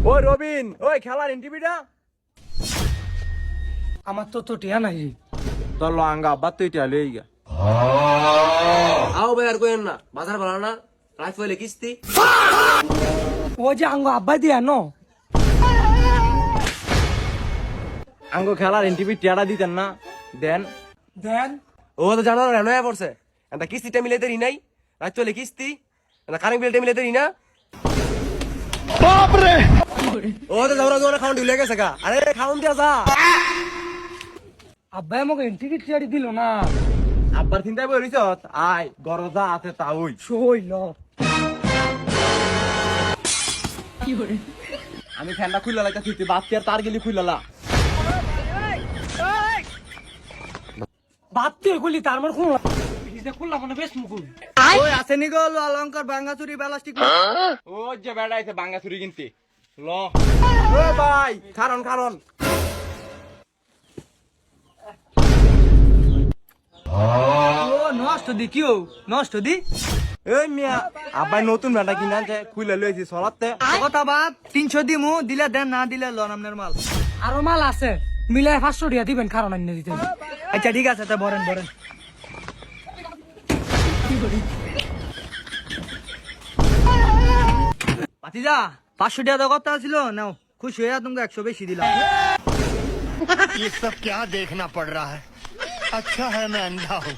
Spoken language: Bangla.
ওই রবিন, ওই খেলার এনটিভিটা আমার তো টিয়া নাই। তোর আঙ্গা আব্বা তুই টিয়া লই গা। আও ভাই আর কইেন না, বাজার ভালো না, রাইফ হইলে কিস্তি। ও যে আঙ্গ আব্বাই দিয়া ন আঙ্গো খেলার এনটিভি টিয়াটা দিতেন না, দেন। দেন ও তো জানো না নয়া পড়ছে, এটা কিস্তিটা মিলাইতে রি নাই, রাইফ হইলে কিস্তি, এটা কারেন্ট বিলটা মিলাইতে রি না। বাপরে ও তো যাওরা যাওরা খাউন্ড হইলে গেছে গা। আরে খাউন্ড দিয়া যা। আব্বাই আমাকে এন্ট্রি টিয়ারি দিল না। আব্বার চিন্তায় বলিস আয় গরজা আছে তা ওই শৈল আমি ফ্যানটা খুললা লাইতা তুই বাতি আর তার গেলি খুললা। বাতি খুলি তার মানে খুললাম মানে বেশ মুকুল। ওই আসেনি গো অলঙ্কার ভাঙ্গাচুরি প্লাস্টিক। ও যে বেড়াইছে বাঙ্গা চুরি কিনতে ল। ও ভাই কারণ ও নষ্ট দি কিও নষ্ট দি। এই মিয়া আব্বাই নতুন ব্যাটা কিনা যে খুলে লইছি সলাতে। কথা বাদ 300 দিমু, দিলে দেন, না দিলে লন আপনার মাল। আরো মাল আছে, মিলাই 500 টিয়া দিবেন, কারণ আন্য দিতে। আচ্ছা ঠিক আছে, তা বরেন বরেন। পাতিজা 500 টাকা কথা ছিল নাও, খুশি হইয়া তোমাকে 100 বেশি দিলাম। ये सब क्या देखना पड़ रहा है। अच्छा है मैं अंधा हूँ।